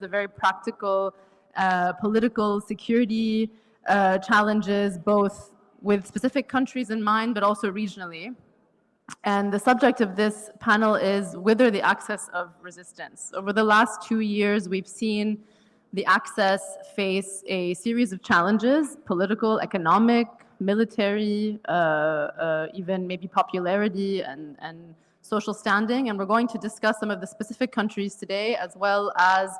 the very practical political security challenges, both with specific countries in mind, but also regionally. And the subject of this panel is Whither, the Axis of Resistance. Over the last 2 years, we've seen the Axis face a series of challenges: political, economic, military, even maybe popularity and social standing. And we're going to discuss some of the specific countries today, as well as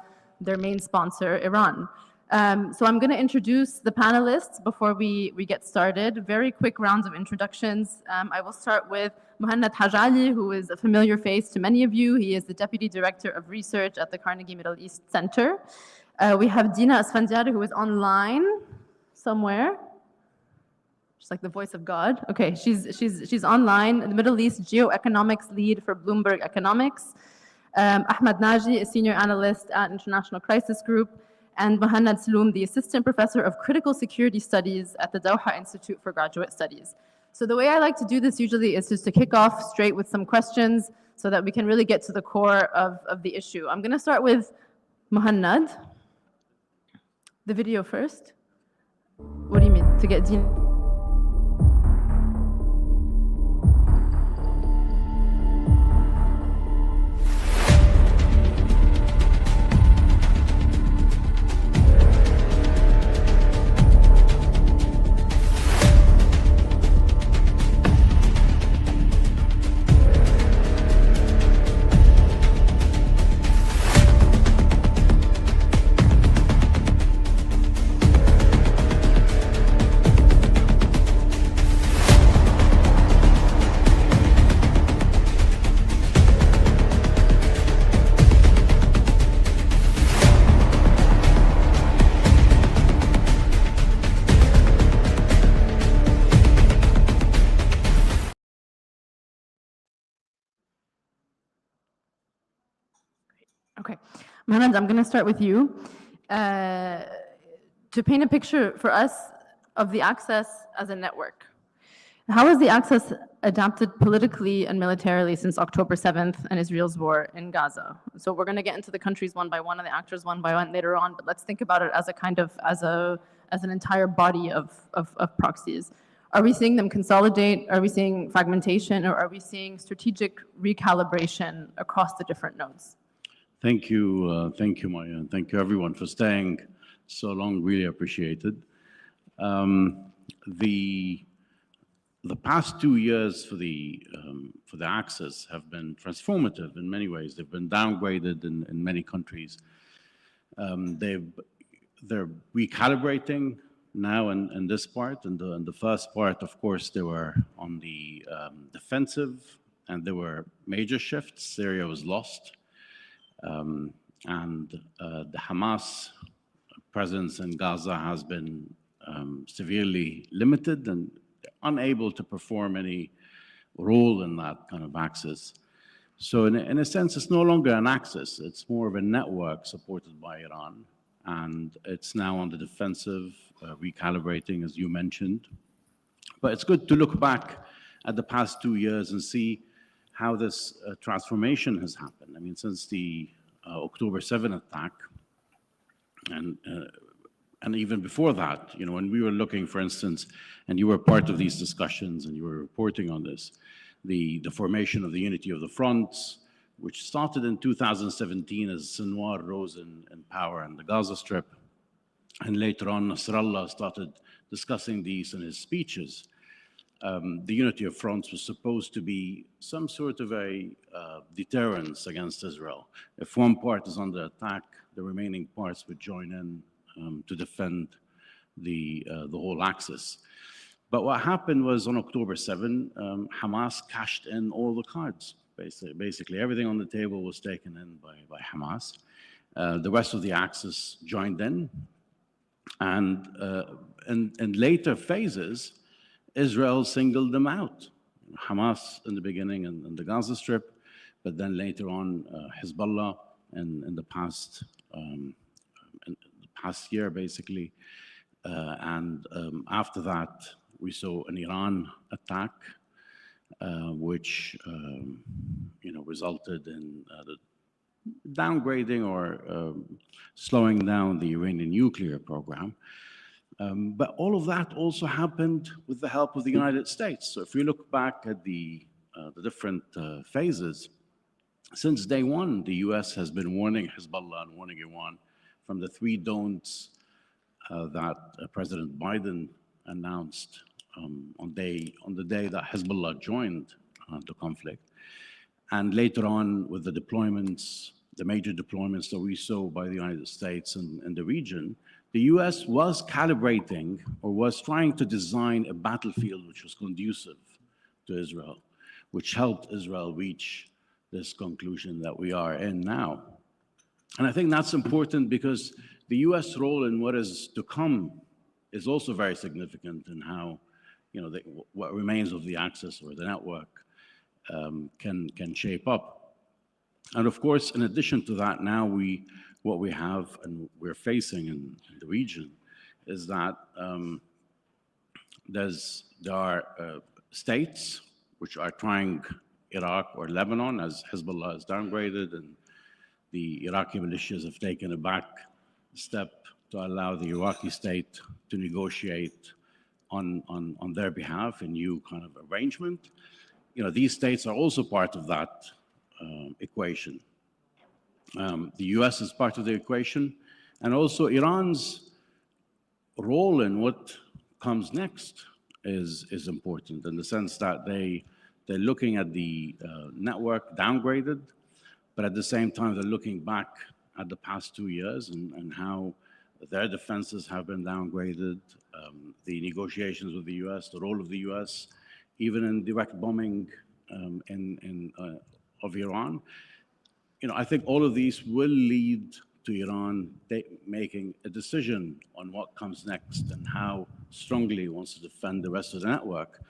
their main sponsor, Iran. So I'm going to introduce the panelists before we get started. Very quick rounds of introductions. I will start with Muhannad Hajali, who is a familiar face to many of you. He is the Deputy Director of Research at the Carnegie Middle East Center. We have Dina Asfandiari, who is online somewhere. She's like the voice of God. Okay, she's online, the Middle East Geoeconomics Lead for Bloomberg Economics. Ahmed Naji, a Senior Analyst at International Crisis Group, and Muhannad Saloom, the Assistant Professor of Critical Security Studies at the Doha Institute for Graduate Studies. So the way I like to do this usually is just to kick off straight with some questions so that we can really get to the core of the issue. I'm going to start with Muhannad. The video first. What do you mean? To get Dina? Okay, Muhannad, I'm going to start with you. To paint a picture for us of the Axis as a network. How has the Axis adapted politically and militarily since October 7th and Israel's war in Gaza? So we're going to get into the countries one by one and the actors one by one later on, but let's think about it as a kind of, as an entire body of proxies. Are we seeing them consolidate? Are we seeing fragmentation? Or are we seeing strategic recalibration across the different nodes? Thank you, Maya, and thank you everyone for staying so long. Really appreciated. The past 2 years for the Axis have been transformative in many ways. They've been downgraded in many countries. They're recalibrating now in this part. In the first part, of course, they were on the defensive, and there were major shifts. Syria was lost. The Hamas presence in Gaza has been severely limited and unable to perform any role in that kind of axis. So in a sense, it's no longer an axis. It's more of a network supported by Iran. And it's now on the defensive, recalibrating, as you mentioned. But it's good to look back at the past 2 years and see how this transformation has happened. I mean, since the October 7 attack, and even before that, you know, when we were looking, for instance, and you were part of these discussions and you were reporting on this, the formation of the Unity of the Fronts, which started in 2017 as Sinwar rose in power in the Gaza Strip. And later on, Nasrallah started discussing these in his speeches. The Unity of Fronts was supposed to be some sort of a deterrence against Israel. If one part is under attack, the remaining parts would join in to defend the whole axis. But what happened was on October 7, Hamas cashed in all the cards. Basically, everything on the table was taken in by Hamas. The rest of the axis joined in. And in later phases, Israel singled them out. Hamas in the beginning and the Gaza Strip, but then later on Hezbollah in the past year, basically. After that, we saw an Iran attack, which resulted in downgrading or slowing down the Iranian nuclear program. But all of that also happened with the help of the United States. So if we look back at the different phases, since day one, the US has been warning Hezbollah and warning Iran from the three don'ts that President Biden announced on the day that Hezbollah joined the conflict. And later on, with the deployments, the major deployments that we saw by the United States and the region, the US was calibrating or was trying to design a battlefield which was conducive to Israel, which helped Israel reach this conclusion that we are in now. And I think that's important because the US role in what is to come is also very significant in how, what remains of the axis or the network can shape up. And of course, in addition to that, now what we have and we're facing in the region is that there are states which are trying Iraq or Lebanon, as Hezbollah is downgraded, and the Iraqi militias have taken a back step to allow the Iraqi state to negotiate on their behalf a new kind of arrangement. These states are also part of that equation. The US is part of the equation, and also Iran's role in what comes next is important in the sense that they're looking at the network downgraded, but at the same time they're looking back at the past 2 years and how their defenses have been downgraded, the negotiations with the US, the role of the US, even in direct bombing of Iran. I think all of these will lead to Iran making a decision on what comes next and how strongly it wants to defend the rest of the network.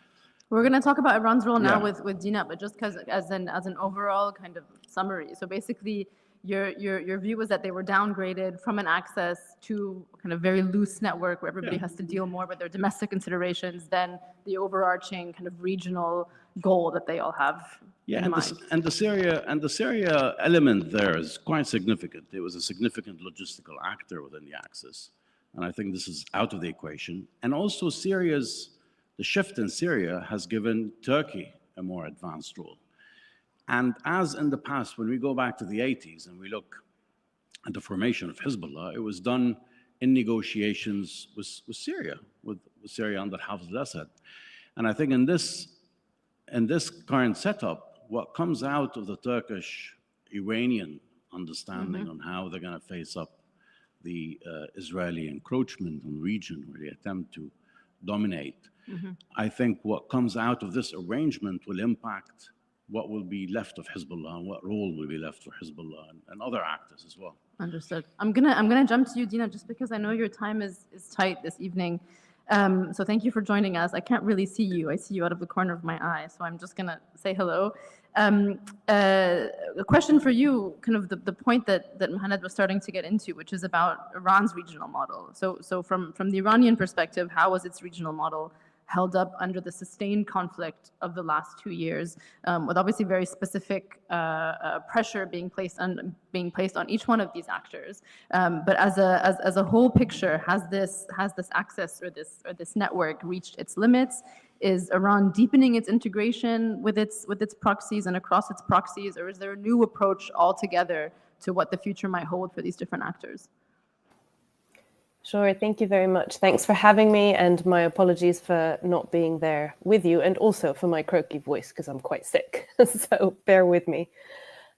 We're going to talk about Iran's role now with Dina, but just as an overall kind of summary. So basically, your view was that they were downgraded from an access to kind of very loose network where everybody has to deal more with their domestic considerations than the overarching kind of regional goal that they all have in mind. And the Syria element there is quite significant. It was a significant logistical actor within the axis, and I think this is out of the equation. And also the shift in Syria has given Turkey a more advanced role. And as in the past, when we go back to the 80s and we look at the formation of Hezbollah, it was done in negotiations with Syria, with Syria under Hafez al-Assad. And I think in this current setup, what comes out of the Turkish-Iranian understanding on how they're going to face up the Israeli encroachment on the region or the attempt to dominate, I think what comes out of this arrangement will impact what will be left of Hezbollah and what role will be left for Hezbollah and other actors as well. Understood. I'm gonna jump to you, Dina, just because I know your time is tight this evening. So thank you for joining us. I can't really see you. I see you out of the corner of my eye, so I'm just gonna say hello. A question for you, kind of the point that Mohanad was starting to get into, which is about Iran's regional model. So from the Iranian perspective, how was its regional model held up under the sustained conflict of the last 2 years, with obviously very specific pressure being placed on each one of these actors. But as a whole picture, has this access or this network reached its limits? Is Iran deepening its integration with its proxies and across its proxies, or is there a new approach altogether to what the future might hold for these different actors? Sure, thank you very much. Thanks for having me, and my apologies for not being there with you, and also for my croaky voice because I'm quite sick, so bear with me.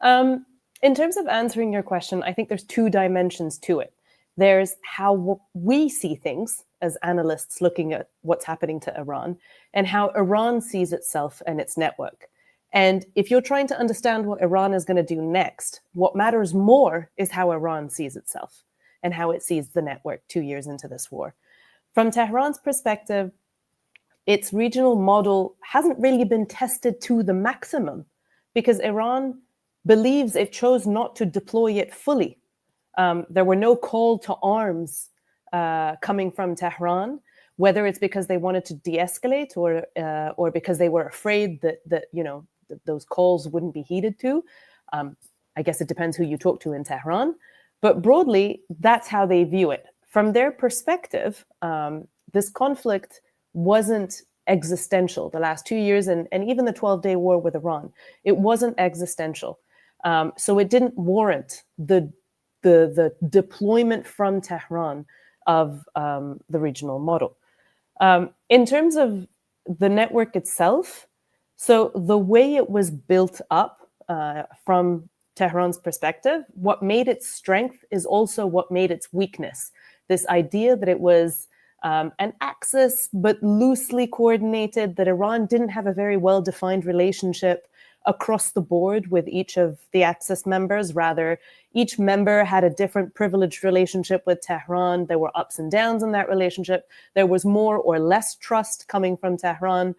In terms of answering your question, I think there's 2 dimensions to it. There's how we see things as analysts looking at what's happening to Iran, and how Iran sees itself and its network. And if you're trying to understand what Iran is going to do next, what matters more is how Iran sees itself and how it sees the network 2 years into this war. From Tehran's perspective, its regional model hasn't really been tested to the maximum because Iran believes it chose not to deploy it fully. There were no call to arms coming from Tehran, whether it's because they wanted to de-escalate or because they were afraid that those calls wouldn't be heeded to. I guess it depends who you talk to in Tehran, but broadly, that's how they view it. From their perspective, this conflict wasn't existential the last 2 years, and even the 12-day war with Iran. It wasn't existential. So it didn't warrant the deployment from Tehran of the regional model. In terms of the network itself, so the way it was built up from Tehran's perspective, what made its strength is also what made its weakness. This idea that it was an axis, but loosely coordinated, that Iran didn't have a very well-defined relationship across the board with each of the axis members. Rather, each member had a different privileged relationship with Tehran. There were ups and downs in that relationship. There was more or less trust coming from Tehran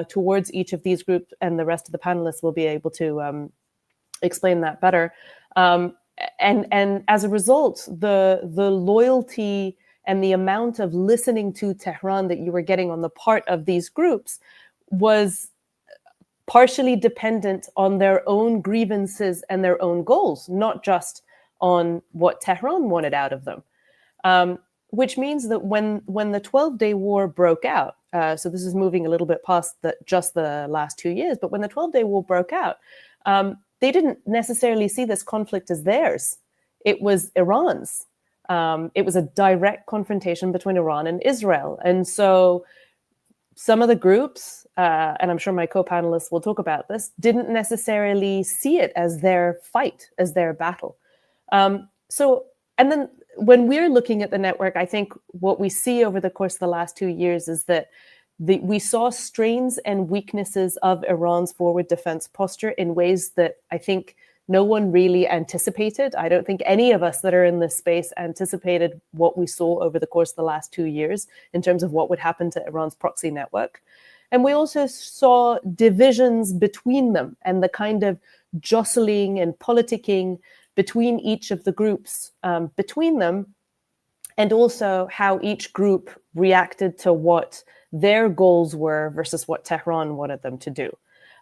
towards each of these groups, and the rest of the panelists will be able to explain that better. And as a result, the loyalty and the amount of listening to Tehran that you were getting on the part of these groups was partially dependent on their own grievances and their own goals, not just on what Tehran wanted out of them. Which means that when the 12-day war broke out, so this is moving a little bit past just the last 2 years, but when the 12-day war broke out, they didn't necessarily see this conflict as theirs. It was Iran's. It was a direct confrontation between Iran and Israel. And so some of the groups, and I'm sure my co-panelists will talk about this, didn't necessarily see it as their fight, as their battle. And then when we're looking at the network, I think what we see over the course of the last 2 years is that we saw strains and weaknesses of Iran's forward defense posture in ways that I think no one really anticipated. I don't think any of us that are in this space anticipated what we saw over the course of the last 2 years in terms of what would happen to Iran's proxy network. And we also saw divisions between them and the kind of jostling and politicking between each of the groups between them, and also how each group reacted to what their goals were versus what Tehran wanted them to do.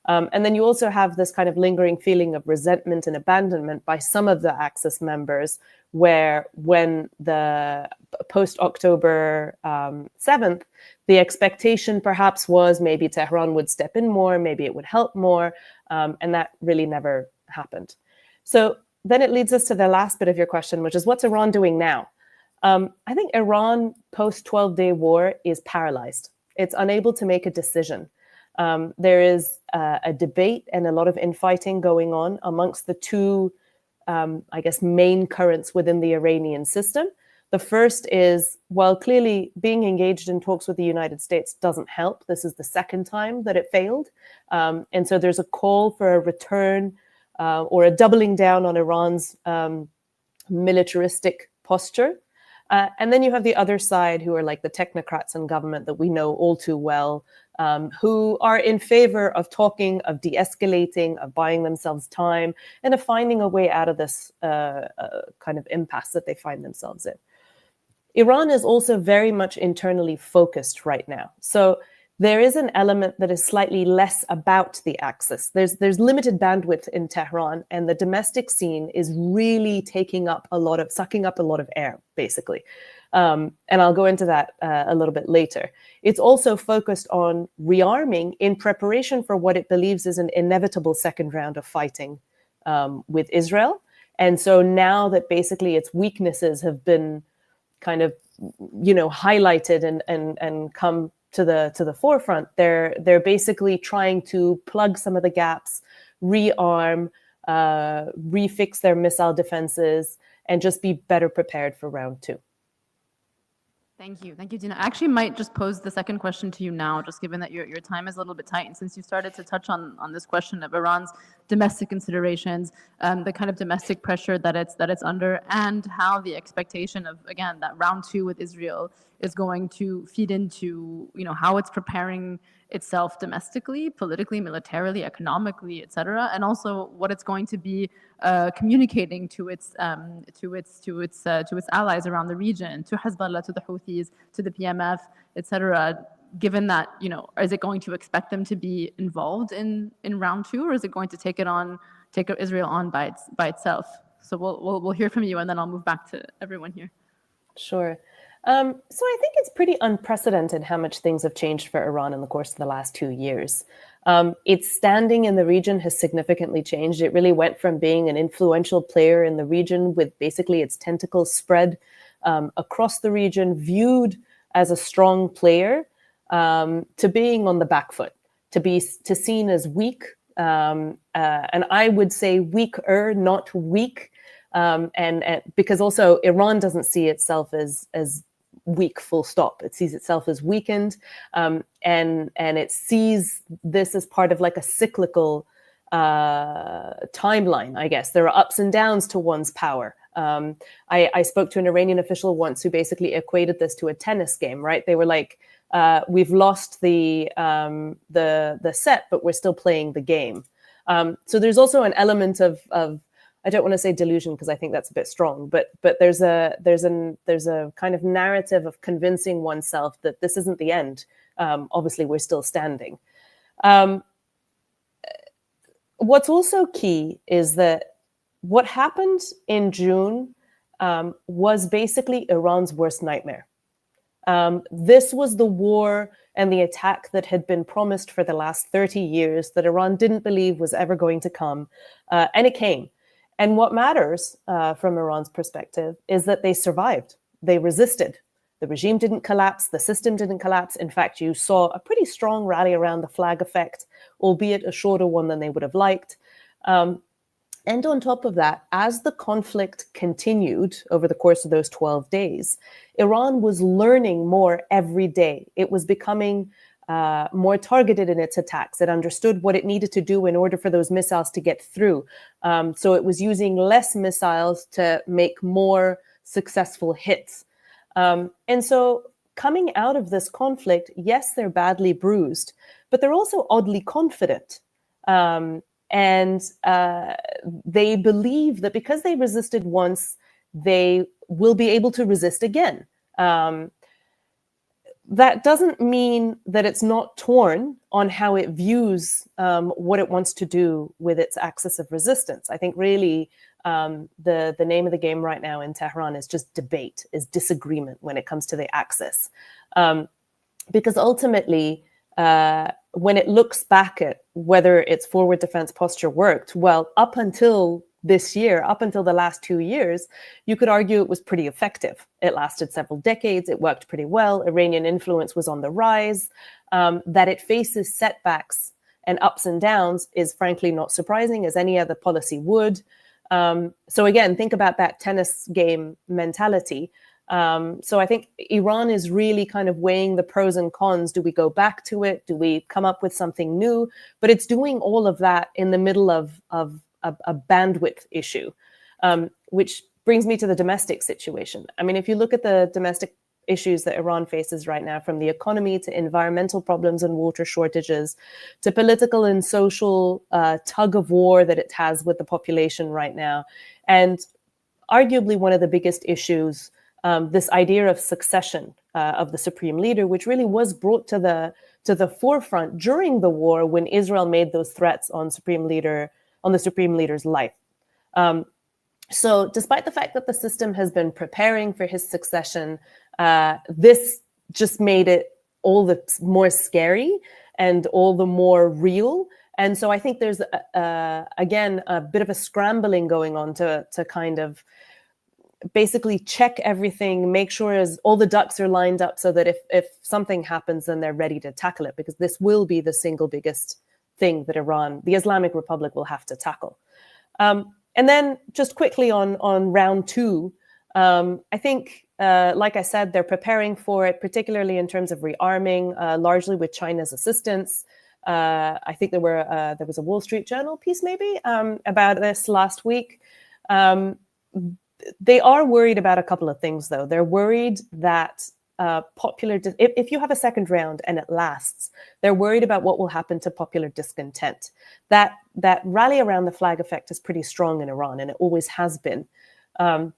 And then you also have this kind of lingering feeling of resentment and abandonment by some of the Axis members, where when the post-October 7th, the expectation perhaps was maybe Tehran would step in more, maybe it would help more, and that really never happened. So then it leads us to the last bit of your question, which is what's Iran doing now? I think Iran post-12-day war is paralyzed. It's unable to make a decision. There is a debate and a lot of infighting going on amongst the two, I guess, main currents within the Iranian system. The first is, while clearly being engaged in talks with the United States doesn't help, this is the second time that it failed. And so there's a call for a return or a doubling down on Iran's militaristic posture. And then you have the other side, who are like the technocrats in government that we know all too well, who are in favor of talking, of de-escalating, of buying themselves time, and of finding a way out of this kind of impasse that they find themselves in. Iran is also very much internally focused right now. So there is an element that is slightly less about the axis. There's limited bandwidth in Tehran, and the domestic scene is really sucking up a lot of air, basically. And I'll go into that a little bit later. It's also focused on rearming in preparation for what it believes is an inevitable second round of fighting with Israel. And so now that basically its weaknesses have been kind of, highlighted and come to the forefront, they're basically trying to plug some of the gaps, rearm, refix their missile defenses, and just be better prepared for round two. Thank you, Dina. I actually might just pose the second question to you now, just given that your time is a little bit tight, and since you started to touch on this question of Iran's domestic considerations, the kind of domestic pressure that it's under, and how the expectation of, again, that round two with Israel is going to feed into, how it's preparing itself domestically, politically, militarily, economically, et cetera, and also what it's going to be communicating to its allies around the region, to Hezbollah, to the Houthis, to the PMF, et cetera. Given that, is it going to expect them to be involved in round two, or is it going to take it on, take Israel on by itself. So we'll hear from you, and then I'll move back to everyone here. Sure. So I think it's pretty unprecedented how much things have changed for Iran in the course of the last 2 years. Its standing in the region has significantly changed. It really went from being an influential player in the region with basically its tentacles spread across the region, viewed as a strong player, to being on the back foot, to seen as weak, and I would say weaker, not weak, and because also Iran doesn't see itself as weak, full stop. It sees itself as weakened, and it sees this as part of like a cyclical timeline, I guess. There are ups and downs to one's power. I spoke to an Iranian official once who basically equated this to a tennis game, right? They were like, we've lost the set, but we're still playing the game. So there's also an element of I don't want to say delusion because I think that's a bit strong, but there's a kind of narrative of convincing oneself that this isn't the end. Obviously, we're still standing. What's also key is that what happened in June was basically Iran's worst nightmare. This was the war and the attack that had been promised for the last 30 years that Iran didn't believe was ever going to come, and it came. And what matters from Iran's perspective is that they survived. They resisted. The regime didn't collapse. The system didn't collapse. In fact, you saw a pretty strong rally around the flag effect, albeit a shorter one than they would have liked. And on top of that, as the conflict continued over the course of those 12 days, Iran was learning more every day. It was becoming more targeted in its attacks. It understood what it needed to do in order for those missiles to get through. So it was using less missiles to make more successful hits. And so coming out of this conflict, yes, they're badly bruised, but they're also oddly confident. And they believe that because they resisted once, they will be able to resist again. That doesn't mean that it's not torn on how it views what it wants to do with its axis of resistance. I think really the name of the game right now in Tehran is just debate, is disagreement when it comes to the axis. Because ultimately, when it looks back at whether its forward defense posture worked, well, up until this year, up until the last 2 years, you could argue it was pretty effective. It lasted several decades. It worked pretty well. Iranian influence was on the rise. That it faces setbacks and ups and downs is frankly not surprising, as any other policy would. So again, think about that tennis game mentality. So I think Iran is really kind of weighing the pros and cons. Do we go back to it? Do we come up with something new? But it's doing all of that in the middle of a bandwidth issue, which brings me to the domestic situation. I mean, if you look at the domestic issues that Iran faces right now, from the economy to environmental problems and water shortages, to political and social tug of war that it has with the population right now, and arguably one of the biggest issues, this idea of succession of the supreme leader, which really was brought to the forefront during the war when Israel made those threats on the supreme leader's life. So despite the fact that the system has been preparing for his succession, this just made it all the more scary and all the more real. And so I think there's, again, a bit of a scrambling going on to kind of basically check everything, make sure as all the ducks are lined up so that if something happens, then they're ready to tackle it, because this will be the single biggest thing that Iran, the Islamic Republic, will have to tackle. And then just quickly on round two, I think, like I said, they're preparing for it, particularly in terms of rearming, largely with China's assistance. I think there was a Wall Street Journal piece maybe about this last week. They are worried about a couple of things, though. They're worried that if you have a second round and it lasts, they're worried about what will happen to popular discontent. That rally around the flag effect is pretty strong in Iran, and it always has been. And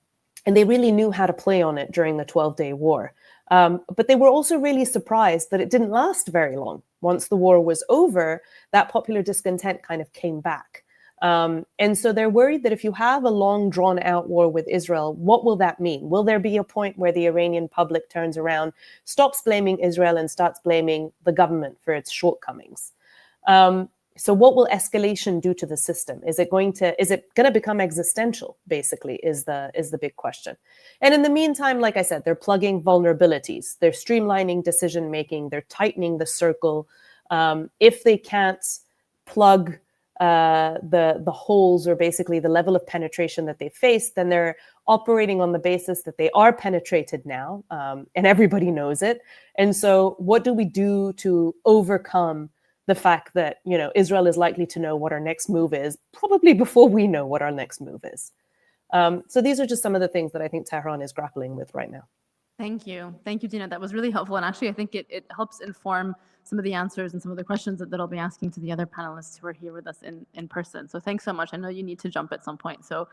they really knew how to play on it during the 12-day war. But they were also really surprised that it didn't last very long. Once the war was over, that popular discontent kind of came back. And so they're worried that if you have a long drawn-out war with Israel, what will that mean? Will there be a point where the Iranian public turns around, stops blaming Israel, and starts blaming the government for its shortcomings? So what will escalation do to the system? Is it going to become existential, basically, is the big question. And in the meantime, like I said, they're plugging vulnerabilities. They're streamlining decision-making. They're tightening the circle. If they can't plug the holes, or basically the level of penetration that they face, then they're operating on the basis that they are penetrated now, and everybody knows it. And so what do we do to overcome the fact that, Israel is likely to know what our next move is, probably before we know what our next move is? So these are just some of the things that I think Tehran is grappling with right now. Thank you, Dina. That was really helpful, and actually, I think it helps inform some of the answers and some of the questions that I'll be asking to the other panelists who are here with us in person. So thanks so much. I know you need to jump at some point, so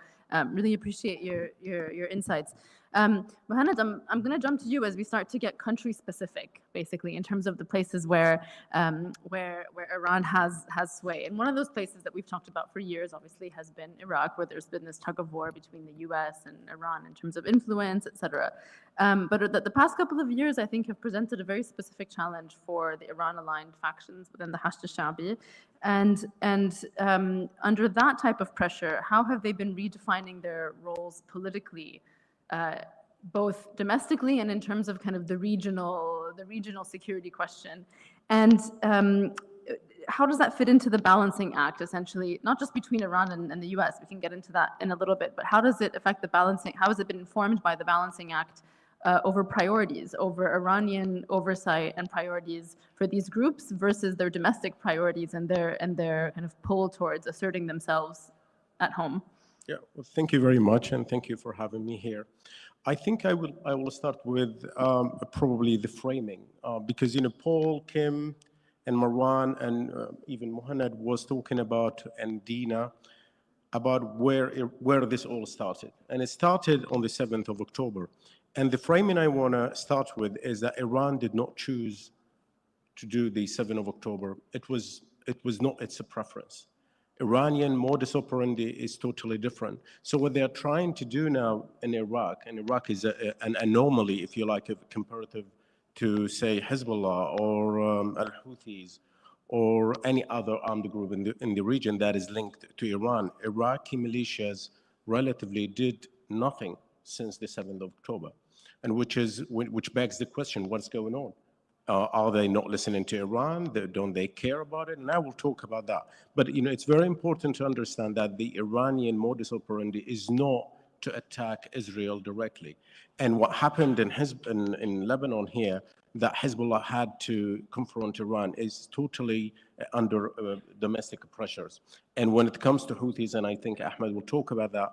really appreciate your insights. Mohanad, I'm going to jump to you as we start to get country specific, basically, in terms of the places where Iran has sway. And one of those places that we've talked about for years, obviously, has been Iraq, where there's been this tug of war between the U.S. and Iran in terms of influence, et cetera. But the past couple of years, I think, have presented a very specific challenge for the Iran-aligned factions within the Hashd al-Sha'bi. And under that type of pressure, how have they been redefining their roles politically, both domestically and in terms of kind of the regional security question? And how does that fit into the balancing act, essentially, not just between Iran and the US? We can get into that in a little bit, but how does it affect the balancing? How has it been informed by the balancing act over priorities, over Iranian oversight and priorities for these groups versus their domestic priorities and their kind of pull towards asserting themselves at home? Yeah, well, thank you very much, and thank you for having me here. I think I will start with probably the framing, because Paul, Kim, and Marwan, and even Mohanad was talking about, and Dina, about where this all started, and it started on the 7th of October. And the framing I want to start with is that Iran did not choose to do the 7th of October. It was not its preference. Iranian modus operandi is totally different. So what they're trying to do now in Iraq, and Iraq is an anomaly, if you like, comparative to, say, Hezbollah or al-Houthis or any other armed group in the region that is linked to Iran. Iraqi militias relatively did nothing since the 7th of October, and which begs the question, what's going on? Are they not listening to Iran? Don't they care about it? And I will talk about that. But it's very important to understand that the Iranian modus operandi is not to attack Israel directly. And what happened in Lebanon here, that Hezbollah had to confront Iran, is totally under domestic pressures. And when it comes to Houthis, and I think Ahmed will talk about that,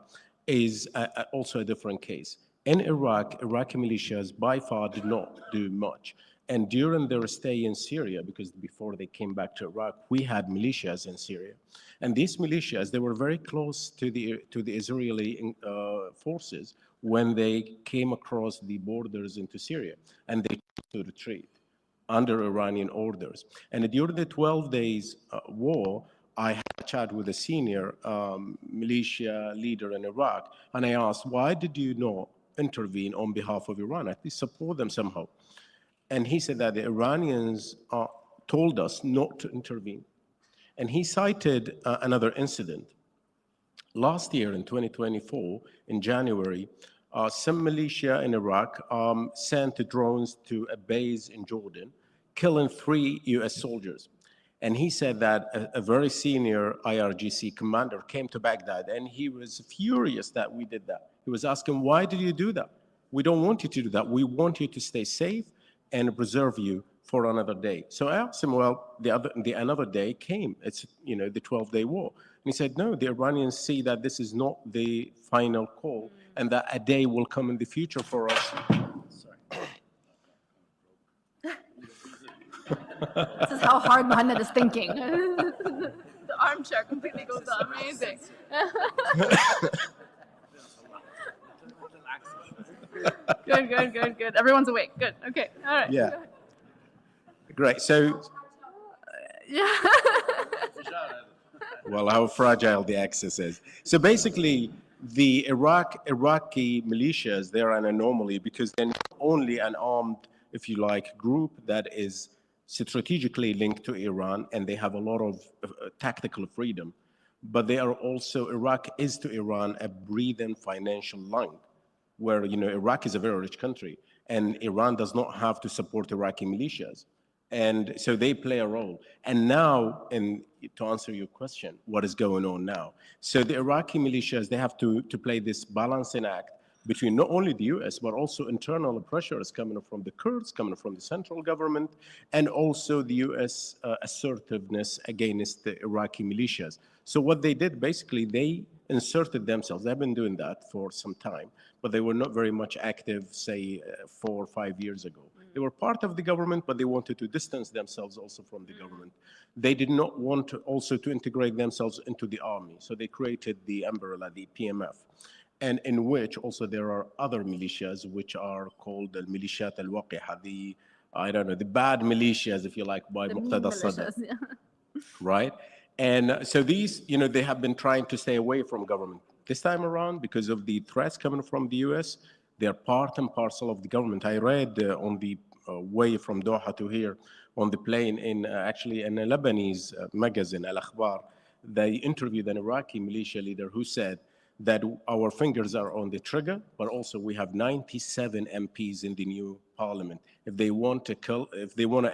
is also a different case. In Iraq, Iraqi militias by far did not do much. And during their stay in Syria, because before they came back to Iraq, we had militias in Syria. And these militias, they were very close to the Israeli forces when they came across the borders into Syria, and they chose to retreat under Iranian orders. And during the 12 days war, I had a chat with a senior militia leader in Iraq, and I asked, why did you not intervene on behalf of Iran, at least support them somehow? And he said that the Iranians told us not to intervene. And he cited another incident. Last year in 2024, in January, some militia in Iraq sent drones to a base in Jordan, killing 3 US soldiers. And he said that a very senior IRGC commander came to Baghdad, and he was furious that we did that. He was asking, why did you do that? We don't want you to do that. We want you to stay safe and preserve you for another day. So I asked him, well, another day came. It's, the 12-day war. And he said, no, the Iranians see that this is not the final call, and that a day will come in the future for us. Sorry. This is how hard Mohanad is thinking. The armchair completely goes down. Amazing. Good. Everyone's awake. Good. Okay. All right. Yeah. Great. So. Yeah. well, how fragile the access is. So basically, the Iraqi militias, they're an anomaly because they're not only an armed, if you like, group that is strategically linked to Iran, and they have a lot of tactical freedom, but they are also, Iraq is to Iran a breathing financial lung, where, you know, Iraq is a very rich country, and Iran does not have to support Iraqi militias. And so they play a role. And now, and to answer your question, what is going on now? So the Iraqi militias, they have to play this balancing act between not only the US, but also internal pressures coming from the Kurds, coming from the central government, and also the US assertiveness against the Iraqi militias. So what they did, basically, they inserted themselves. They've been doing that for some time, but they were not very much active, say, 4 or 5 years ago. They were part of the government, but they wanted to distance themselves also from the government. They did not want to also to integrate themselves into the army. So they created the umbrella, the PMF, and in which also there are other militias, which are called the militiat al-waqiha, the, I don't know, the bad militias, if you like, by Muqtada Sadr, Yeah. right? And so these, you know, they have been trying to stay away from government. This time around, because of the threats coming from the US, they're part and parcel of the government. I read on the way from Doha to here on the plane in actually in a Lebanese magazine, Al Akhbar, they interviewed an Iraqi militia leader who said that our fingers are on the trigger, but also we have 97 MPs in the new parliament. If they want to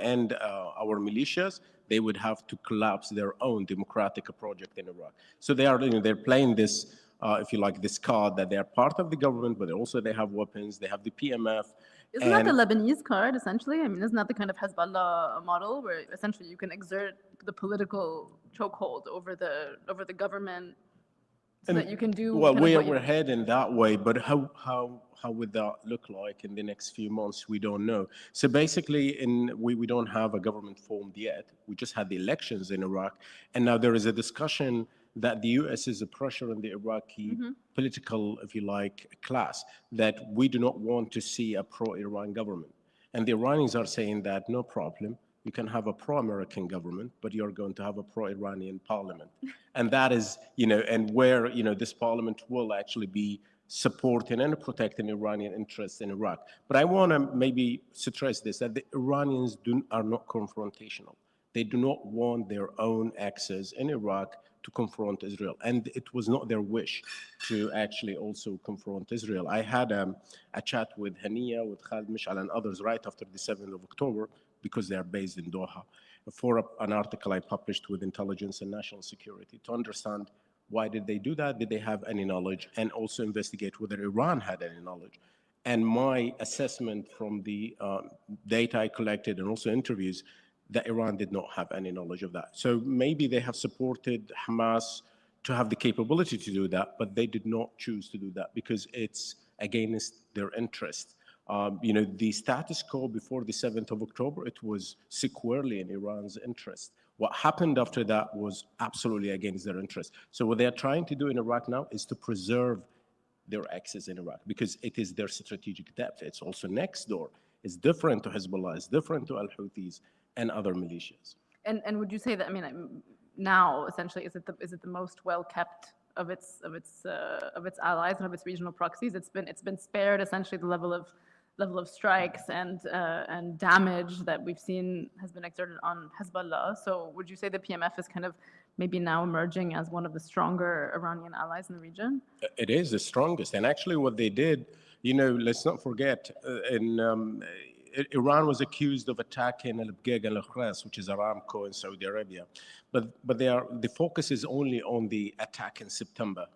end our militias, they would have to collapse their own democratic project in Iraq. So they are, you know, they're playing this, if you like, this card that they are part of the government, but also they have weapons, they have the PMF. Isn't that the Lebanese card, essentially? I mean, isn't that the kind of Hezbollah model where essentially you can exert the political chokehold over the government so that you can do well, kind of what we're heading that way, but how would that look like in the next few months? We don't know. So basically, we don't have a government formed yet. We just had the elections in Iraq, and now there is a discussion that the U.S. is a pressure on the Iraqi political, if you like, class, that we do not want to see a pro-Iran government. And the Iranians are saying that no problem, you can have a pro-American government, but you're going to have a pro-Iranian parliament. And that is, you know, and where, you know, this parliament will actually be supporting and protecting Iranian interests in Iraq. But I want to maybe stress this, that the Iranians are not confrontational. They do not want their own access in Iraq to confront Israel. And it was not their wish to actually also confront Israel. I had a chat with Hania, with Khalid Mishal and others right after the 7th of October, because they are based in Doha, for an article I published with Intelligence and National Security to understand why did they do that? Did they have any knowledge? And also investigate whether Iran had any knowledge. And my assessment from the data I collected and also interviews, that Iran did not have any knowledge of that. So maybe they have supported Hamas to have the capability to do that, but they did not choose to do that because it's against their interest. You know, the status quo before the 7th of October, it was squarely in Iran's interest. What happened after that was absolutely against their interest. So what they're trying to do in Iraq now is to preserve their access in Iraq because it is their strategic depth. It's also next door. It's different to Hezbollah. It's different to al-Houthis and other militias. And would you say that, I mean, now essentially is it the most well kept of its allies and of its regional proxies? It's been spared essentially the level of strikes and damage that we've seen has been exerted on Hezbollah. So would you say the PMF is kind of maybe now emerging as one of the stronger Iranian allies in the region? It is the strongest. And actually what they did, you know, let's not forget, Iran was accused of attacking Al-Bqeq al-Khras, which is Aramco in Saudi Arabia. But the focus is only on the attack in September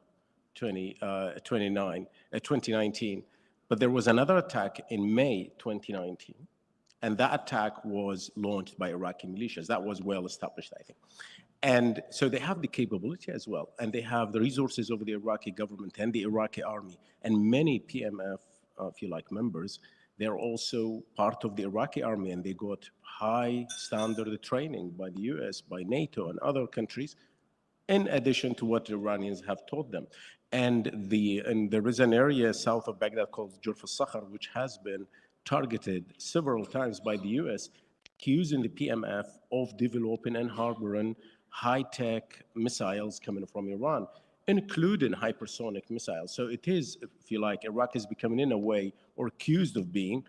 2019. But there was another attack in May 2019, and that attack was launched by Iraqi militias. That was well established, I think. And so they have the capability as well, and they have the resources of the Iraqi government and the Iraqi army, and many PMF, if you like, members. They're also part of the Iraqi army, and they got high standard training by the US, by NATO, and other countries, in addition to what the Iranians have taught them. And there is an area south of Baghdad called Jurf al-Sakhar, which has been targeted several times by the US, accusing the PMF of developing and harboring high-tech missiles coming from Iran, including hypersonic missiles. So it is, if you like, Iraq is becoming in a way, or accused of being,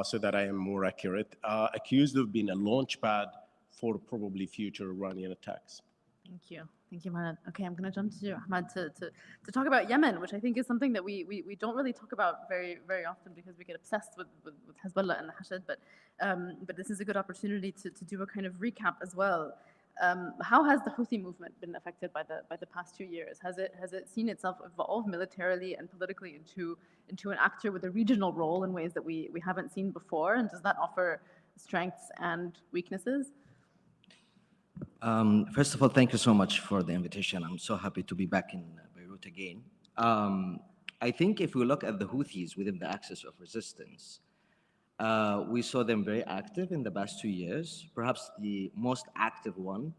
so that I am more accurate, accused of being a launch pad for probably future Iranian attacks. Thank you. Thank you, Manan. Okay, I'm going to jump to you, Ahmad, to talk about Yemen, which I think is something that we don't really talk about very often because we get obsessed with Hezbollah and the Hashid, but this is a good opportunity to do a kind of recap as well. How has the Houthi movement been affected by the past 2 years? Has it seen itself evolve militarily and politically into an actor with a regional role in ways that we haven't seen before? And does that offer strengths and weaknesses? First of all, thank you so much for the invitation. I'm so happy to be back in Beirut again. I think if we look at the Houthis within the axis of resistance, we saw them very active in the past 2 years, perhaps the most active one,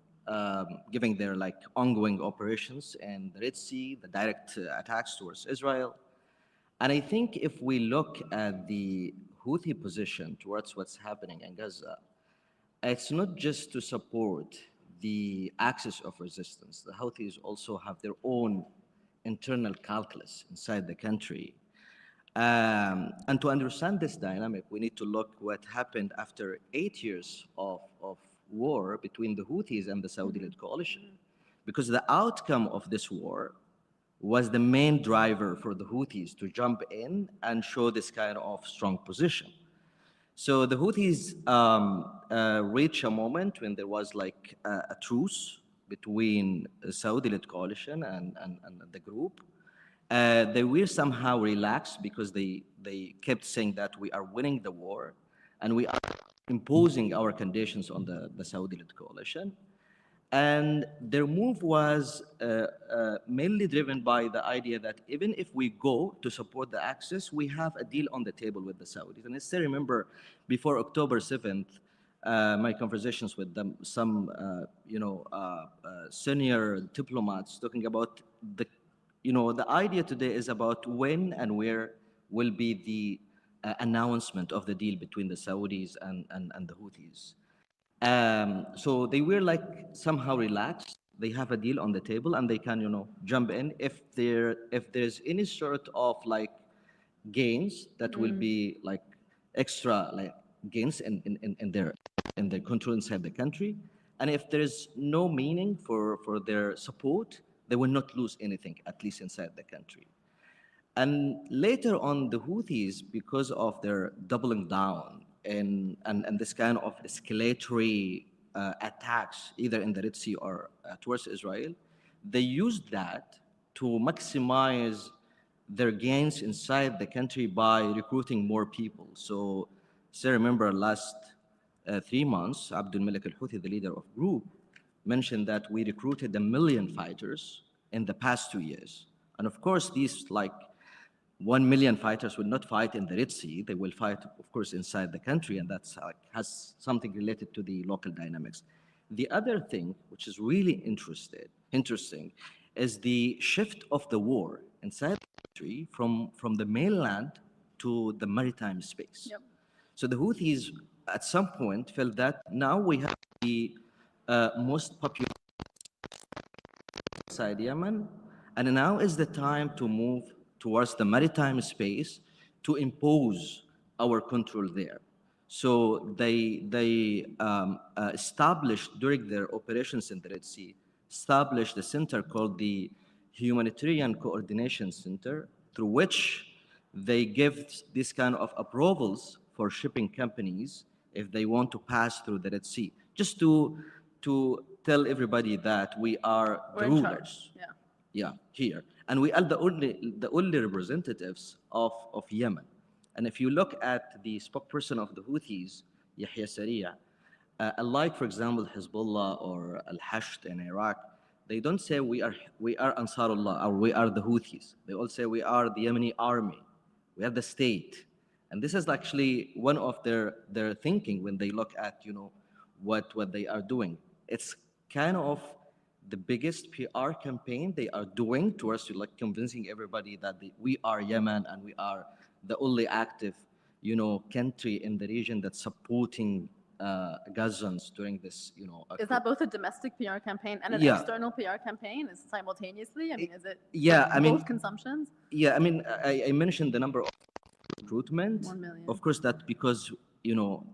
given their ongoing operations in the Red Sea, the direct attacks towards Israel. And I think if we look at the Houthi position towards what's happening in Gaza, it's not just to support the axis of resistance. The Houthis also have their own internal calculus inside the country. And to understand this dynamic, we need to look what happened after 8 years of war between the Houthis and the Saudi-led coalition. Because the outcome of this war was the main driver for the Houthis to jump in and show this kind of strong position. So the Houthis reached a moment when there was a truce between the Saudi-led coalition and the group. They were somehow relaxed because they kept saying that we are winning the war and we are imposing our conditions on the Saudi-led coalition. And their move was mainly driven by the idea that even if we go to support the Axis, we have a deal on the table with the Saudis. And I still remember before October 7th, my conversations with them, some senior diplomats talking about the idea today is about when and where will be the announcement of the deal between the Saudis and the Houthis. So they were somehow relaxed. They have a deal on the table and they can, jump in if there's any sort of gains that will be extra gains in their control inside the country. And if there's no meaning for their support, they will not lose anything, at least inside the country. And later on, the Houthis, because of their doubling down and this kind of escalatory attacks, either in the Red Sea or towards Israel, they used that to maximize their gains inside the country by recruiting more people. So, remember last 3 months, Abdul Malik al-Houthi, the leader of group, mentioned that we recruited 1 million fighters in the past 2 years. And of course, these 1 million fighters will not fight in the Red Sea. They will fight, of course, inside the country, and that's has something related to the local dynamics. The other thing, which is really interesting, is the shift of the war inside the country from the mainland to the maritime space. Yep. So the Houthis, at some point, felt that now we have the most popular inside Yemen, and now is the time to move towards the maritime space to impose our control there. So they established, during their operations in the Red Sea, established a center called the Humanitarian Coordination Center, through which they give this kind of approvals for shipping companies if they want to pass through the Red Sea. Just to tell everybody that we are the rulers. Yeah, here. And we are the only representatives of Yemen. And if you look at the spokesperson of the Houthis, Yahya Sariyah, unlike, for example, Hezbollah or Al-Hashd in Iraq, they don't say we are Ansarullah or we are the Houthis. They all say we are the Yemeni army. We are the state. And this is actually one of their thinking when they look at, what they are doing. It's kind of the biggest PR campaign they are doing towards convincing everybody that we are Yemen and we are the only active, country in the region that's supporting Gazans during this, Is that both a domestic PR campaign and an Yeah. external PR campaign? Is it simultaneously? I mean, is it Yeah, both, I mean- both consumptions? Yeah, I mean, I mentioned the number of recruitment. 1 million. Of course, that because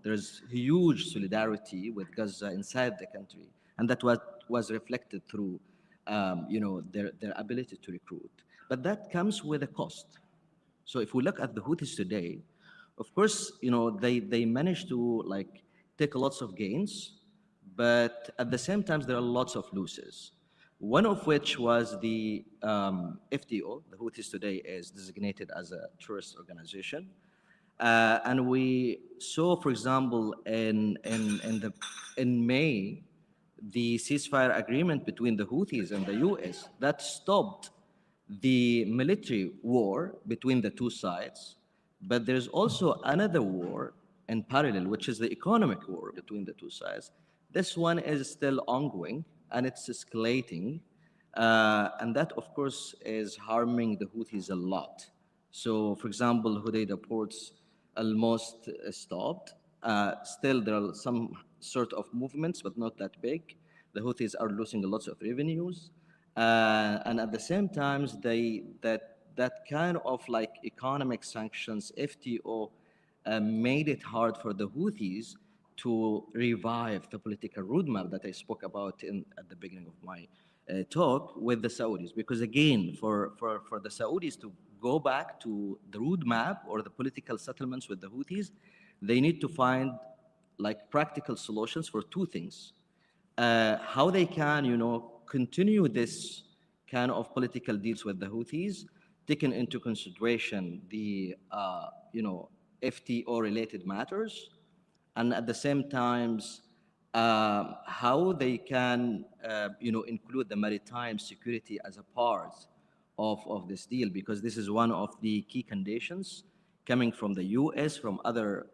there's huge solidarity with Gaza inside the country, and that was reflected through their ability to recruit. But that comes with a cost. So if we look at the Houthis today, of course, they managed to like take lots of gains, but at the same time there are lots of losses. One of which was the FTO. The Houthis today is designated as a terrorist organization. And we saw, for example, in May, the ceasefire agreement between the Houthis and the US that stopped the military war between the two sides. But there's also another war in parallel, which is the economic war between the two sides. This one is still ongoing and it's escalating. And that, of course, is harming the Houthis a lot. So, for example, Hodeidah ports almost stopped. Still, there are some sort of movements, but not that big. The Houthis are losing lots of revenues. And at the same time, that kind of like economic sanctions, FTO, made it hard for the Houthis to revive the political roadmap that I spoke about at the beginning of my talk with the Saudis. Because again, for the Saudis to go back to the roadmap or the political settlements with the Houthis, they need to find like practical solutions for two things. How they can, continue this kind of political deals with the Houthis, taking into consideration the, FTO-related matters, and at the same times, how they can, include the maritime security as a part of this deal, because this is one of the key conditions coming from the US, from other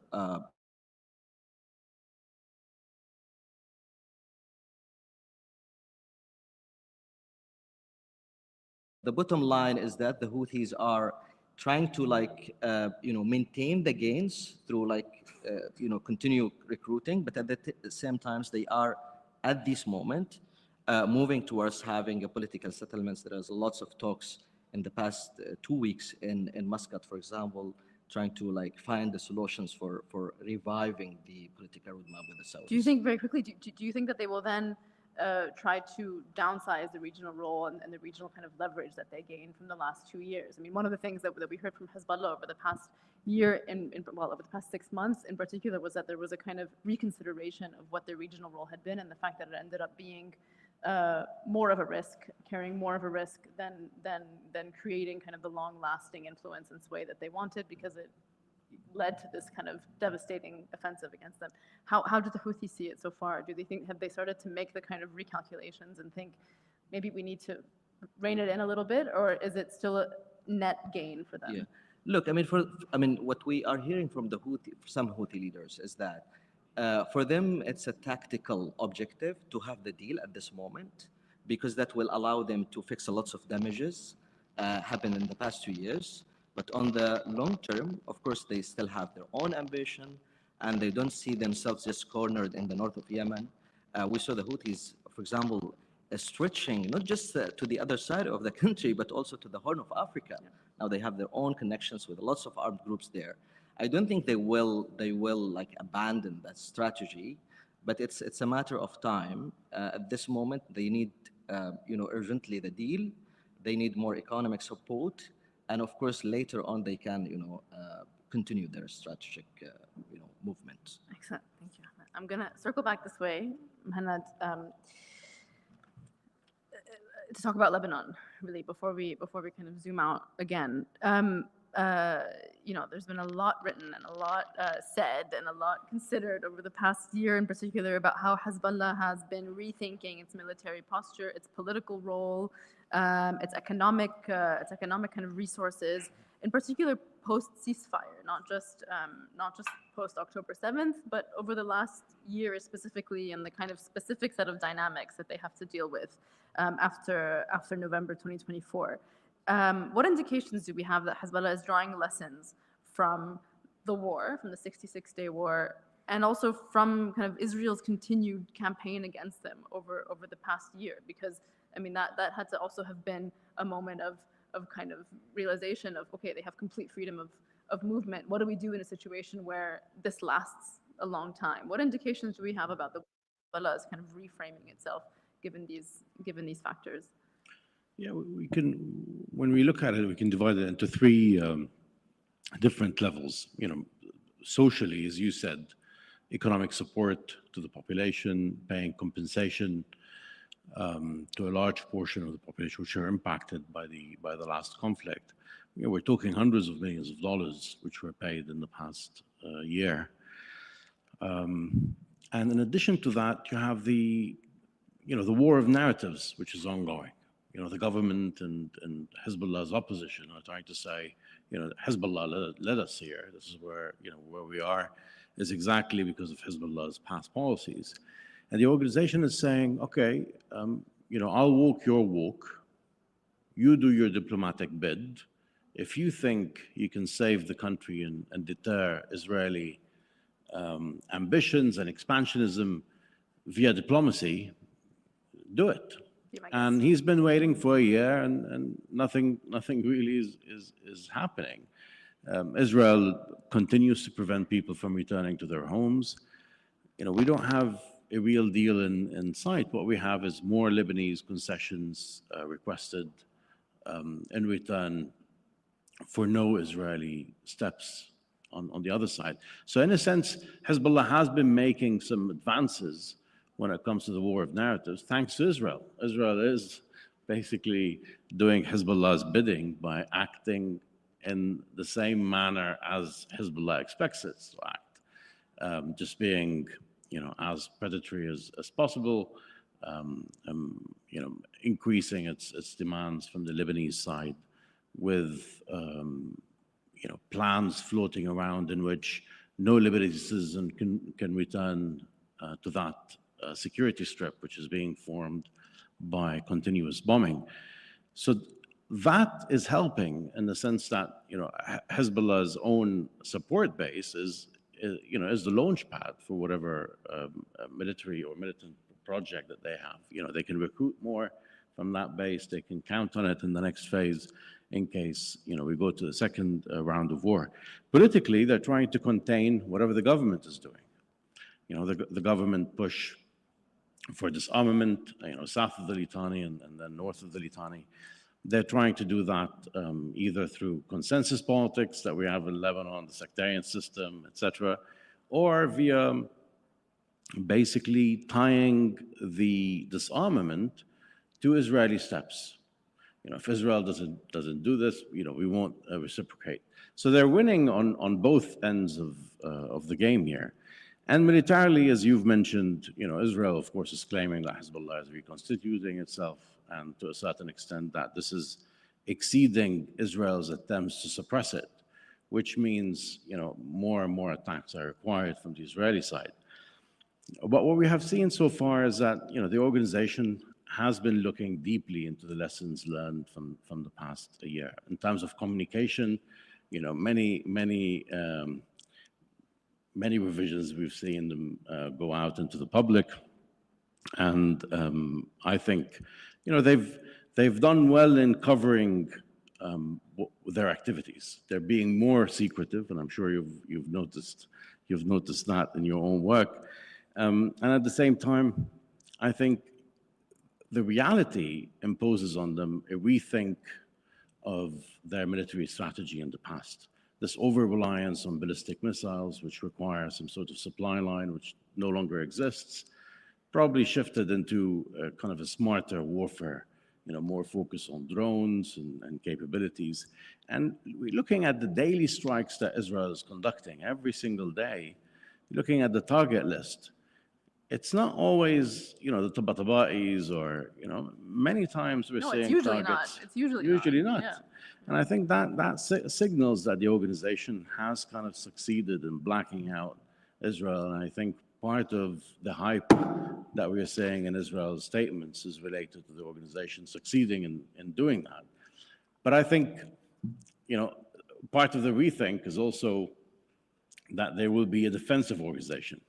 The bottom line is that the Houthis are trying to maintain the gains through continue recruiting, but at the same time they are at this moment moving towards having a political settlements. There is lots of talks in the past 2 weeks in Muscat, for example, trying to find the solutions for reviving the political roadmap with the Saudis. Do you think, very quickly, do you think that they will then try to downsize the regional role and the regional kind of leverage that they gained from the last 2 years? I mean, one of the things that we heard from Hezbollah over the past year, over the past 6 months in particular, was that there was a kind of reconsideration of what their regional role had been, and the fact that it ended up being more of a risk, carrying more of a risk than creating kind of the long-lasting influence and sway that they wanted, because it led to this kind of devastating offensive against them. How do the Houthis see it so far? Do they think, have they started to make the kind of recalculations and think maybe we need to rein it in a little bit, or is it still a net gain for them? Yeah. Look, what we are hearing from some Houthi leaders is that for them it's a tactical objective to have the deal at this moment, because that will allow them to fix lots of damages happened in the past 2 years. But on the long term, of course, they still have their own ambition, and they don't see themselves just cornered in the north of Yemen. We saw the Houthis, for example, stretching not just to the other side of the country, but also to the Horn of Africa. Yeah. Now they have their own connections with lots of armed groups there. I don't think they will abandon that strategy, but it's a matter of time. At this moment, they need urgently the deal. They need more economic support. And of course, later on, they can, continue their strategic, movement. Excellent, thank you. I'm gonna circle back this way, Mohanad, to talk about Lebanon, really, before we kind of zoom out again. There's been a lot written and a lot said and a lot considered over the past year, in particular, about how Hezbollah has been rethinking its military posture, its political role, its economic kind of resources, in particular post-ceasefire, not just post October 7th, but over the last year specifically, and the kind of specific set of dynamics that they have to deal with after November 2024. What indications do we have that Hezbollah is drawing lessons from the war, from the 66-day war, and also from kind of Israel's continued campaign against them over the past year, because I mean that had to also have been a moment of kind of realization of, okay, they have complete freedom of movement. What do we do in a situation where this lasts a long time? What indications do we have about the Hezbollah is kind of reframing itself given these factors? Yeah, we can, when we look at it, we can divide it into three different levels. You know, socially, as you said, economic support to the population, paying compensation to a large portion of the population which are impacted by the last conflict. You know, we're talking hundreds of millions of dollars which were paid in the past year. And in addition to that, you have the war of narratives which is ongoing. You know, the government and Hezbollah's opposition are trying to say, you know, Hezbollah led us here. This is where, you know, where we are is exactly because of Hezbollah's past policies. And the organization is saying, okay, you know, I'll walk your walk. You do your diplomatic bid. If you think you can save the country and deter Israeli ambitions and expansionism via diplomacy, do it. And he's been waiting for a year, and nothing really is happening. Israel continues to prevent people from returning to their homes. You know, we don't have a real deal in sight. What we have is more Lebanese concessions requested in return for no Israeli steps on the other side. So in a sense, Hezbollah has been making some advances when it comes to the war of narratives, thanks to Israel. Israel is basically doing Hezbollah's bidding by acting in the same manner as Hezbollah expects it to act, just being, you know, as predatory as possible, you know, increasing its demands from the Lebanese side with, you know, plans floating around in which no Lebanese citizen can return to that security strip, which is being formed by continuous bombing. So that is helping in the sense that, you know, Hezbollah's own support base is the launch pad for whatever military or militant project that they have. You know, they can recruit more from that base. They can count on it in the next phase in case, you know, we go to the second round of war. Politically, they're trying to contain whatever the government is doing. You know, the government push for disarmament, you know, south of the Litani and then north of the Litani. They're trying to do that either through consensus politics that we have in Lebanon, the sectarian system, etc., or via basically tying the disarmament to Israeli steps. You know, if Israel doesn't do this, you know, we won't reciprocate. So they're winning on both ends of the game here. And militarily, as you've mentioned, you know, Israel, of course, is claiming that Hezbollah is reconstituting itself, and to a certain extent that this is exceeding Israel's attempts to suppress it, which means, you know, more and more attacks are required from the Israeli side. But what we have seen so far is that, you know, the organization has been looking deeply into the lessons learned from the past year. In terms of communication, you know, many revisions we've seen them go out into the public, and I think, you know, they've done well in covering their activities. They're being more secretive, and I'm sure you've noticed that in your own work. And at the same time, I think the reality imposes on them a rethink of their military strategy in the past. This over-reliance on ballistic missiles, which require some sort of supply line, which no longer exists, probably shifted into a kind of a smarter warfare, you know, more focus on drones and capabilities. And we're looking at the daily strikes that Israel is conducting every single day, looking at the target list. It's not always, you know, the tabataba'is or, you know, many times we're seeing usually targets. not. It's usually not. Yeah. And I think that signals that the organization has kind of succeeded in blacking out Israel. And I think part of the hype that we are seeing in Israel's statements is related to the organization succeeding in doing that. But I think, you know, part of the rethink is also that there will be a defensive organization,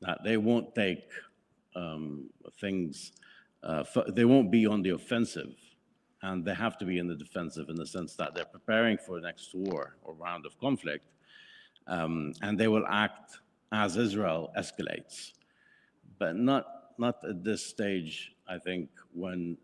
that they won't take things, they won't be on the offensive, and they have to be in the defensive in the sense that they're preparing for the next war or round of conflict, and they will act as Israel escalates, but not at this stage. I think when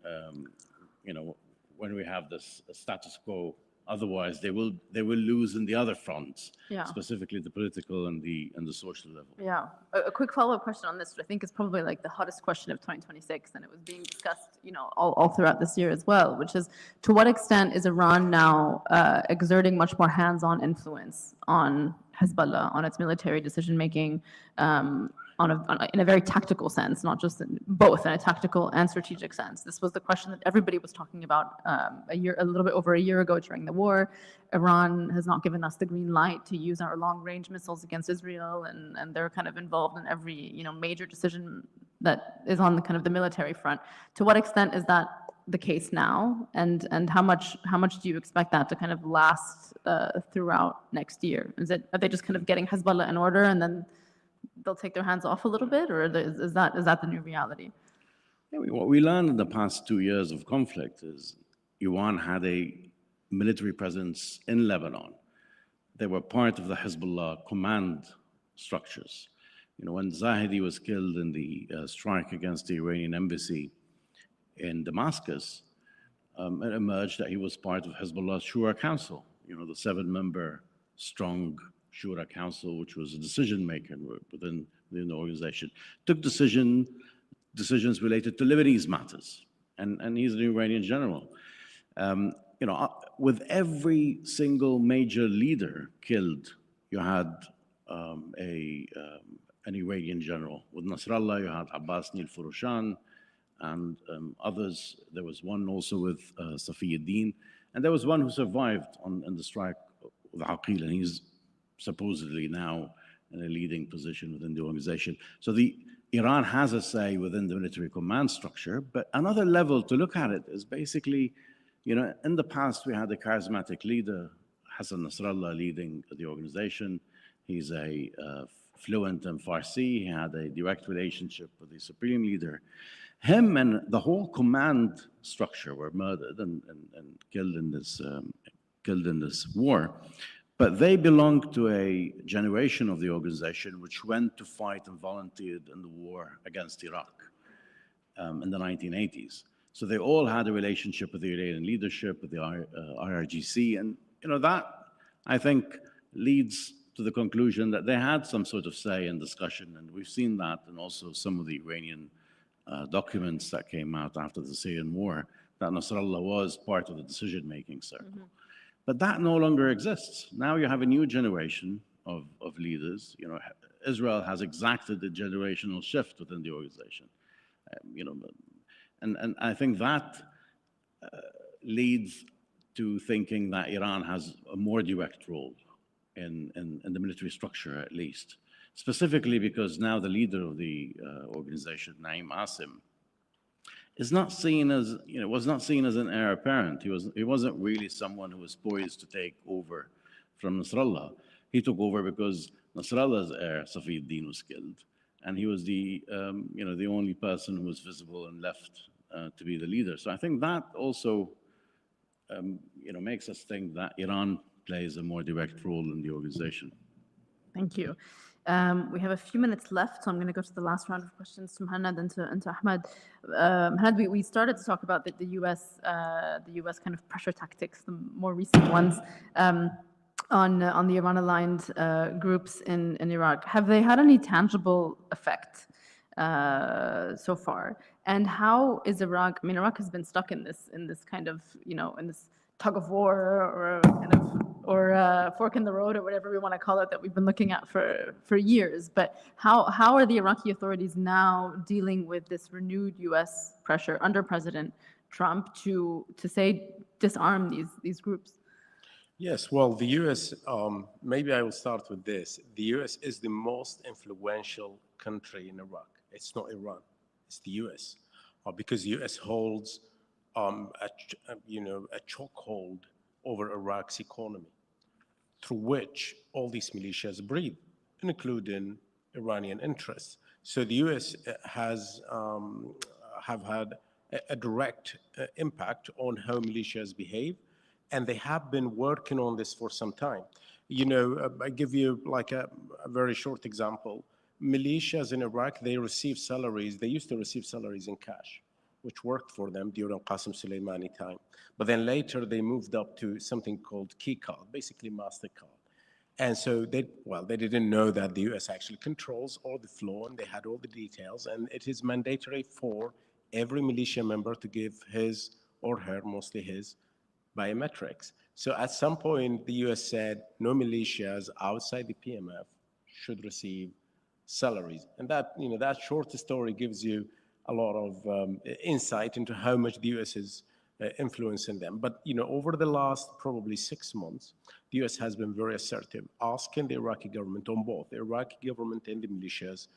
when we have this status quo. Otherwise, they will lose in the other fronts, specifically the political and the social level. Yeah, a quick follow-up question on this, which I think is probably like the hottest question of 2026, and it was being discussed, all throughout this year as well, which is to what extent is Iran now exerting much more hands-on influence on Hezbollah, on its military decision-making, in a very tactical sense, not just both in a tactical and strategic sense. This was the question that everybody was talking about a little bit over a year ago during the war. Iran has not given us the green light to use our long-range missiles against Israel, and they're kind of involved in every major decision that is on the kind of the military front. To what extent is that the case now, and how much do you expect that to kind of last throughout next year? Are they just kind of getting Hezbollah in order and then they'll take their hands off a little bit, or is that the new reality? Yeah, what we learned in the past 2 years of conflict is Iran had a military presence in Lebanon. They were part of the Hezbollah command structures. When Zahedi was killed in the strike against the Iranian embassy in Damascus, it emerged that he was part of Hezbollah's Shura Council, the 7-member strong Shura Council, which was a decision maker within the organization, took decisions related to Lebanese matters, and he's an Iranian general. With every single major leader killed, you had an Iranian general. With Nasrallah, you had Abbas Nil Furushan, and others. There was one also with Safiuddin, and there was one who survived in the strike with Aqil, and he's supposedly now in a leading position within the organization. So Iran has a say within the military command structure, but another level to look at it is basically, in the past we had a charismatic leader, Hassan Nasrallah, leading the organization. He's a fluent in Farsi. He had a direct relationship with the supreme leader. Him and the whole command structure were murdered and killed in this war. But they belonged to a generation of the organization which went to fight and volunteered in the war against Iraq in the 1980s. So they all had a relationship with the Iranian leadership, with the IRGC, and that, I think, leads to the conclusion that they had some sort of say in discussion, and we've seen that in also some of the Iranian documents that came out after the Syrian war, that Nasrallah was part of the decision-making circle. Mm-hmm. But that no longer exists. Now you have a new generation of leaders. Israel has exacted a generational shift within the organization. And I think that leads to thinking that Iran has a more direct role in the military structure, at least. Specifically because now the leader of the organization, Naim Asim, is not seen as, was not seen as an heir apparent. He wasn't really someone who was poised to take over from Nasrallah. He took over because Nasrallah's heir, Safiuddin, was killed. And he was the only person who was visible and left to be the leader. So I think that also, makes us think that Iran plays a more direct role in the organization. Thank you. We have a few minutes left, so I'm going to go to the last round of questions to Muhannad and to Ahmed. Muhannad, we started to talk about the U.S. Kind of pressure tactics, the more recent ones, on the Iran-aligned groups in Iraq. Have they had any tangible effect so far? And how is Iraq? I mean, Iraq has been stuck in this kind of in this tug of war or kind of or fork in the road or whatever we want to call it that we've been looking at for years. But how are the Iraqi authorities now dealing with this renewed U.S. pressure under President Trump to say disarm these groups? Yes, well, the U.S., maybe I will start with this. The U.S. is the most influential country in Iraq. It's not Iran, it's the U.S. Because the U.S. holds a chokehold over Iraq's economy. through which all these militias breathe, including Iranian interests. So the U.S. have had a direct impact on how militias behave, and they have been working on this for some time. You know, I give you like a very short example. Militias in Iraq, they receive salaries. They used to receive salaries in cash, which worked for them during Qasem Soleimani time. But then later they moved up to something called key card, basically MasterCard. And so they didn't know that the US actually controls all the flow and they had all the details. And it is mandatory for every militia member to give his or her, mostly his, biometrics. So at some point, the US said no militias outside the PMF should receive salaries. And that, you know, that short story gives you a lot of insight into how much the US is influencing them. But, you know, over the last probably 6 months, the US has been very assertive, asking the Iraqi government on both the Iraqi government and the militias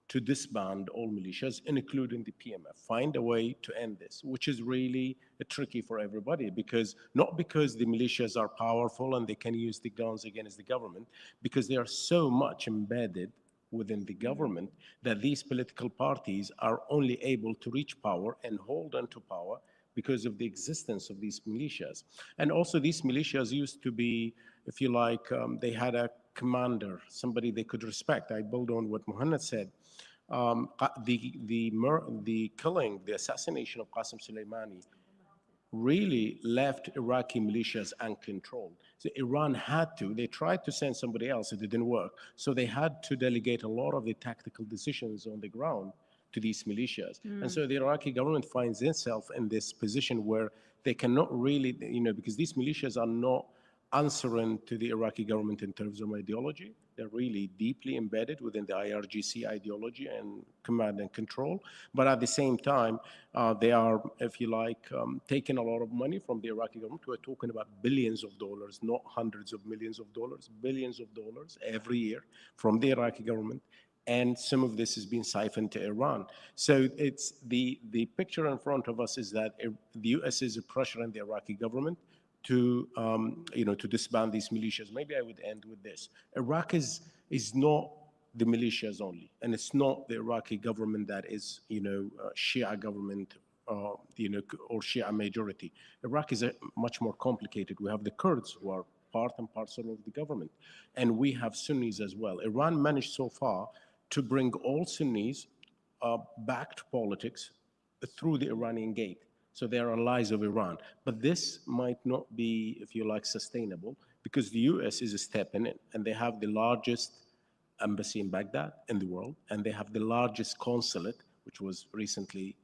to disband all militias, including the PMF. Find a way to end this, which is really tricky for everybody, because not because the militias are powerful and they can use the guns against the government, because they are so much embedded within the government that these political parties are only able to reach power and hold on to power because of the existence of these militias. And also these militias used to be, if you like, they had a commander, somebody they could respect. I build on what Muhammad said. The killing, the assassination of Qasem Soleimani really left Iraqi militias uncontrolled. So Iran had to, they tried to send somebody else, it didn't work. So they had to delegate a lot of the tactical decisions on the ground to these militias. And so the Iraqi government finds itself in this position where they cannot really, you know, because these militias are not answering to the Iraqi government in terms of ideology. They're really deeply embedded within the IRGC ideology and command and control. But at the same time, they are, if you like, taking a lot of money from the Iraqi government. We're talking about billions of dollars, not hundreds of millions of dollars, billions of dollars every year from the Iraqi government. And some of this is being siphoned to Iran. So it's the picture in front of us is that the US is pressuring the Iraqi government to, you know, to disband these militias. Maybe I would end with this. Iraq is not the militias only, and it's not the Iraqi government that is, you know, Shia government, you know, or Shia majority. Iraq is much more complicated. We have the Kurds who are part and parcel of the government, and we have Sunnis as well. Iran managed so far to bring all Sunnis back to politics through the Iranian gate. So they are allies of Iran. But this might not be, if you like, sustainable, because the US is stepping in, and they have the largest embassy in Baghdad in the world, and they have the largest consulate, which was recently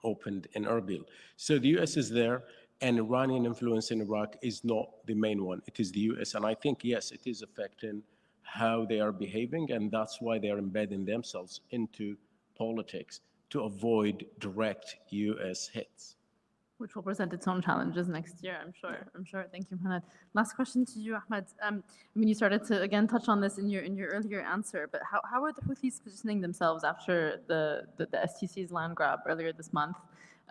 opened in Erbil. So the US is there, and Iranian influence in Iraq is not the main one. It is the US. And I think, yes, it is affecting how they are behaving, and that's why they are embedding themselves into politics to avoid direct US hits. Which will present its own challenges next year, I'm sure. I'm sure. Thank you, Mohamed. Last question to you, Ahmed. I mean, you started to again touch on this in your earlier answer, but how are the Houthis positioning themselves after the STC's land grab earlier this month?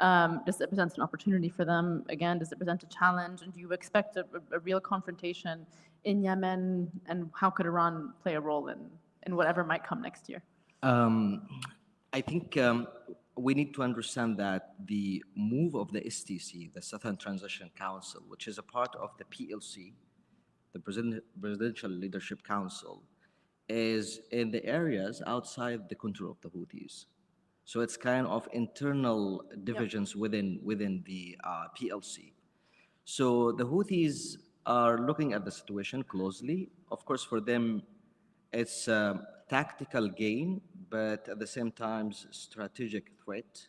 Does it present an opportunity for them? Again, does it present a challenge? And do you expect a real confrontation in Yemen? And how could Iran play a role in whatever might come next year? I think we need to understand that the move of the STC, the Southern Transition Council, which is a part of the PLC, the Presidential Leadership Council, is in the areas outside the control of the Houthis. So it's kind of internal divisions within the PLC. So the Houthis are looking at the situation closely. Of course, for them, it's a tactical gain, but at the same time, strategic threat.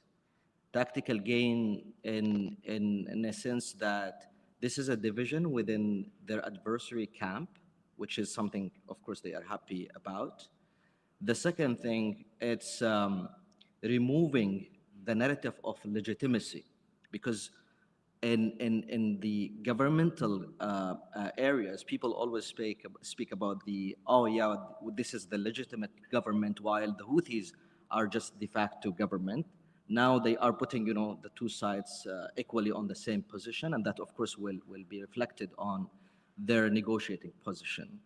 Tactical gain in a sense that this is a division within their adversary camp, which is something, of course, they are happy about. The second thing, it's removing the narrative of legitimacy, because in the governmental areas, people always speak about the, oh yeah, this is the legitimate government, while the Houthis are just de facto government. Now they are putting, you know, the two sides equally on the same position, and that of course will be reflected on their negotiating position.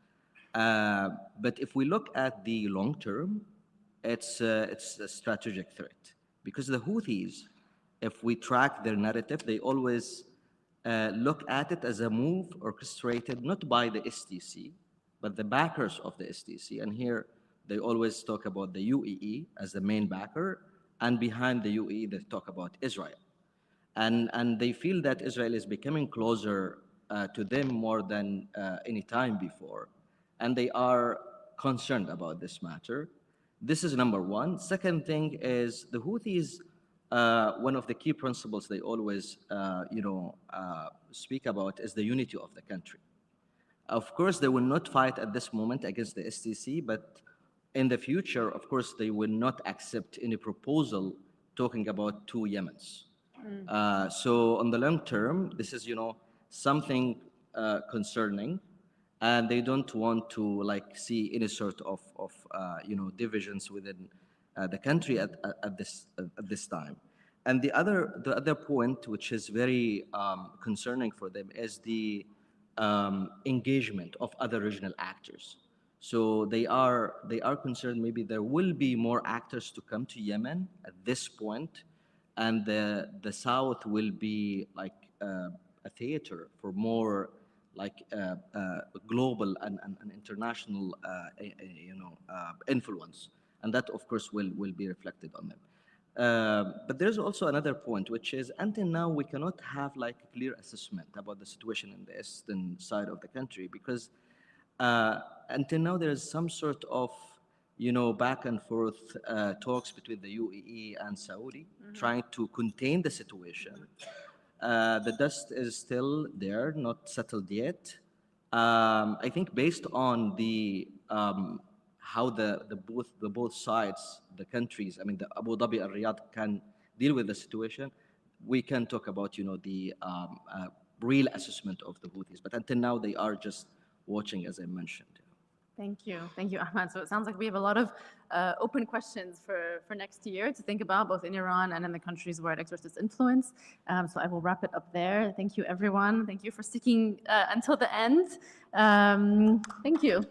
But if we look at the long term, it's a strategic threat, because the Houthis, if we track their narrative, they always look at it as a move orchestrated not by the STC, but the backers of the STC. And here they always talk about the UAE as the main backer, and behind the UAE they talk about Israel. And they feel that Israel is becoming closer to them more than any time before. And they are concerned about this matter. This is number one. Second thing is the Houthis, one of the key principles they always speak about is the unity of the country. Of course, they will not fight at this moment against the STC, but in the future, of course, they will not accept any proposal talking about two Yemens. So on the long term, this is, something concerning, and they don't want to see any sort of divisions within the country at this time. And the other point, which is very concerning for them, is the engagement of other regional actors. So they are concerned maybe there will be more actors to come to Yemen at this point, and the South will be like a theater for more global and international influence, and that of course will be reflected on them. But there's also another point, which is until now we cannot have a clear assessment about the situation in the eastern side of the country, because until now there is some sort of back and forth talks between the UAE and Saudi, trying to contain the situation. The dust is still there, not settled yet. I think based on the how the both sides, the countries, I mean the Abu Dhabi and Riyadh, can deal with the situation, we can talk about the real assessment of the Houthis. But until now they are just watching, as I mentioned. Thank you, Ahmad. So it sounds like we have a lot of open questions for next year to think about, both in Iran and in the countries where it exerts its influence. So I will wrap it up there. Thank you, everyone. Thank you for sticking until the end. Thank you.